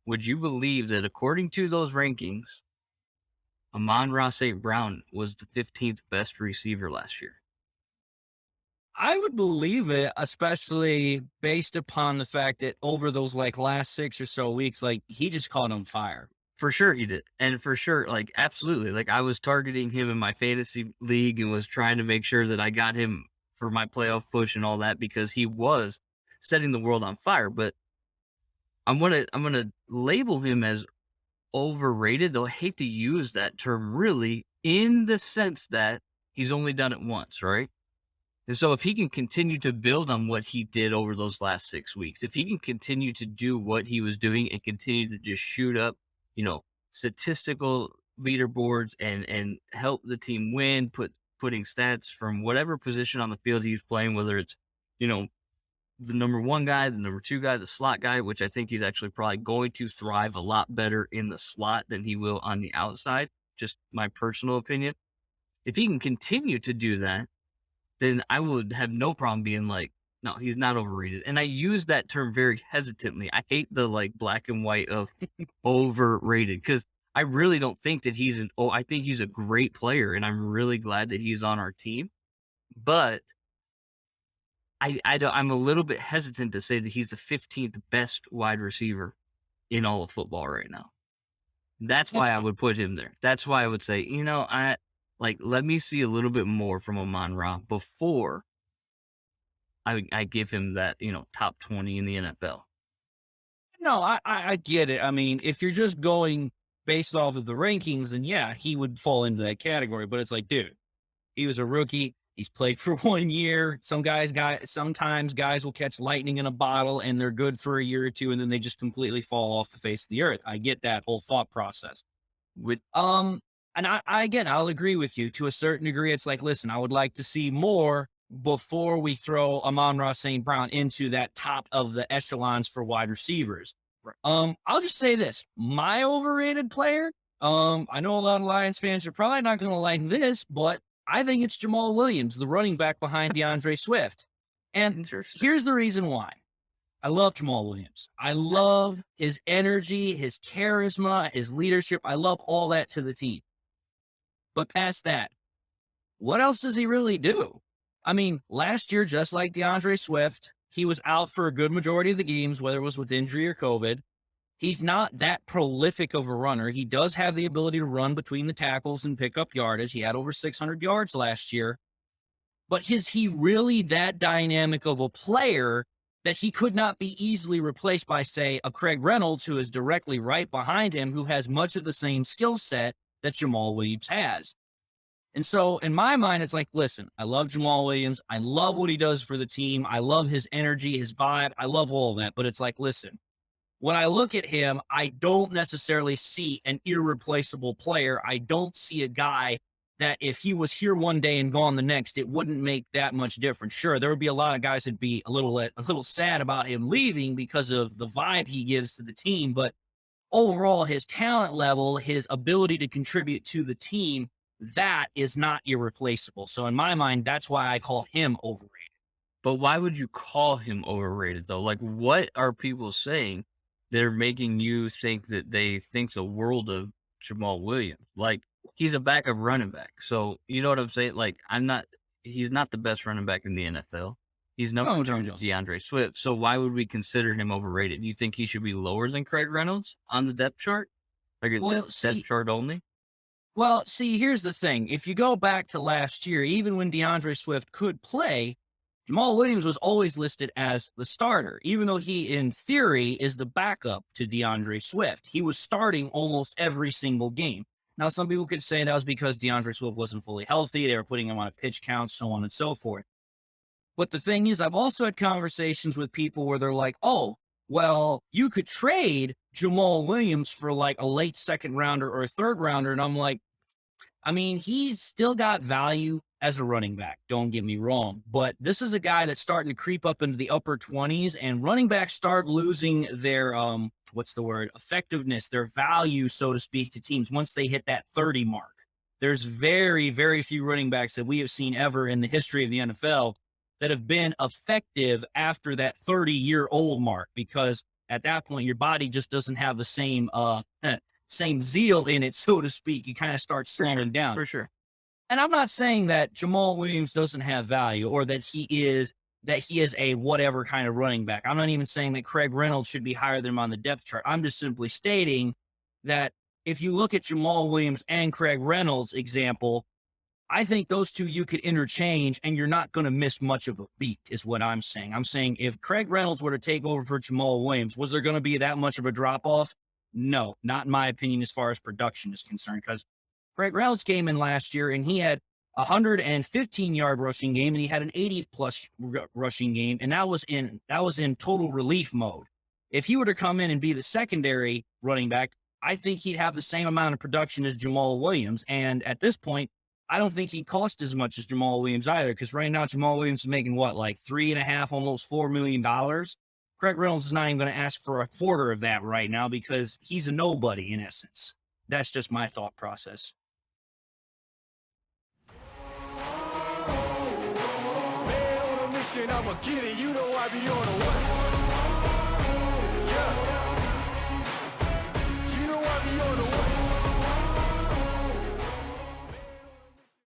would you believe that according to those rankings, Amon-Ra St. Brown was the 15th best receiver last year? I would believe it, especially based upon the fact that over those like last 6 or so weeks, like he just caught on fire. For sure he did. And for sure, like, absolutely. Like, I was targeting him in my fantasy league and was trying to make sure that I got him for my playoff push and all that because he was setting the world on fire. But I'm gonna label him as overrated, though I hate to use that term really in the sense that he's only done it once, right? And so if he can continue to build on what he did over those last 6 weeks, if he can continue to do what he was doing and continue to just shoot up, you know, statistical leaderboards and help the team win, putting stats from whatever position on the field he's playing, whether it's, you know, the number one guy, the number two guy, the slot guy, which I think he's actually probably going to thrive a lot better in the slot than he will on the outside. Just my personal opinion. If he can continue to do that, then I would have no problem being like, no, he's not overrated. And I use that term very hesitantly. I hate the like black and white of overrated because I really don't think that I think he's a great player and I'm really glad that he's on our team. But I'm a little bit hesitant to say that he's the 15th best wide receiver in all of football right now. That's why I would put him there. That's why I would say, let me see a little bit more from Amon-Ra before I give him that, top 20 in the NFL. No, I get it. I mean, if you're just going based off of the rankings, then yeah, he would fall into that category. But it's like, dude, he was a rookie. He's played for 1 year. Sometimes guys will catch lightning in a bottle and they're good for a year or two, and then they just completely fall off the face of the earth. I get that whole thought process. With And again, I'll agree with you to a certain degree. It's like, listen, I would like to see more before we throw Amon-Ra St. Brown into that top of the echelons for wide receivers. Right. I'll just say this: my overrated player. I know a lot of Lions fans are probably not going to like this, but I think it's Jamaal Williams, the running back behind DeAndre Swift. And Interesting. here's the reason why. I love Jamaal Williams. I love his energy, his charisma, his leadership. I love all that to the team. But past that, what else does he really do? I mean, last year, just like DeAndre Swift, he was out for a good majority of the games, whether it was with injury or COVID. He's not that prolific of a runner. He does have the ability to run between the tackles and pick up yardage. He had over 600 yards last year. But is he really that dynamic of a player that he could not be easily replaced by, say, a Craig Reynolds, who is directly right behind him, who has much of the same skill set that Jamaal Williams has? And so in my mind, it's like, listen, I love Jamaal Williams. I love what he does for the team. I love his energy, his vibe. I love all of that. But it's like, listen, when I look at him, I don't necessarily see an irreplaceable player. I don't see a guy that if he was here one day and gone the next, it wouldn't make that much difference. Sure, there would be a lot of guys that'd be a little sad about him leaving because of the vibe he gives to the team, but overall, his talent level, his ability to contribute to the team, that is not irreplaceable. So in my mind, that's why I call him overrated. But why would you call him overrated though? Like, what are people saying that are making you think that they think the world of Jamal Williams? Like, he's a backup running back. So, you know what I'm saying? Like, he's not the best running back in the NFL. He's number No, two no, to no. DeAndre Swift. So why would we consider him overrated? You think he should be lower than Craig Reynolds on the depth chart? Like, a Well, depth see, chart only? here's the thing. If you go back to last year, even when DeAndre Swift could play, Jamal Williams was always listed as the starter, even though he, in theory, is the backup to DeAndre Swift. He was starting almost every single game. Now, some people could say that was because DeAndre Swift wasn't fully healthy. They were putting him on a pitch count, so on and so forth. But the thing is, I've also had conversations with people where they're like, oh, well, you could trade Jamal Williams for like a late second rounder or a third rounder. And I'm like, I mean, he's still got value as a running back. Don't get me wrong. But this is a guy that's starting to creep up into the upper 20s, and running backs start losing their, what's the word, effectiveness, their value, so to speak, to teams once they hit that 30 mark. There's very, very few running backs that we have seen ever in the history of the NFL that have been effective after that 30-year-old mark, because at that point, your body just doesn't have the same same zeal in it, so to speak. You kind of start slowing down. For sure. And I'm not saying that Jamaal Williams doesn't have value or that he is a whatever kind of running back. I'm not even saying that Craig Reynolds should be higher than him on the depth chart. I'm just simply stating that if you look at Jamaal Williams and Craig Reynolds example, I think those two you could interchange and you're not going to miss much of a beat, is what I'm saying. I'm saying if Craig Reynolds were to take over for Jamaal Williams, was there going to be that much of a drop off? No, not in my opinion, as far as production is concerned, because Craig Reynolds came in last year and he had a 115-yard rushing game and he had an 80-plus rushing game, and that was in total relief mode. If he were to come in and be the secondary running back, I think he'd have the same amount of production as Jamaal Williams. And at this point, I don't think he cost as much as Jamaal Williams either, because right now Jamaal Williams is making what, like $3.5, almost $4 million. Craig Reynolds is not even going to ask for a quarter of that right now because he's a nobody in essence. That's just my thought process. Man on a mission, I'ma get it. You know I be on a what? Yeah.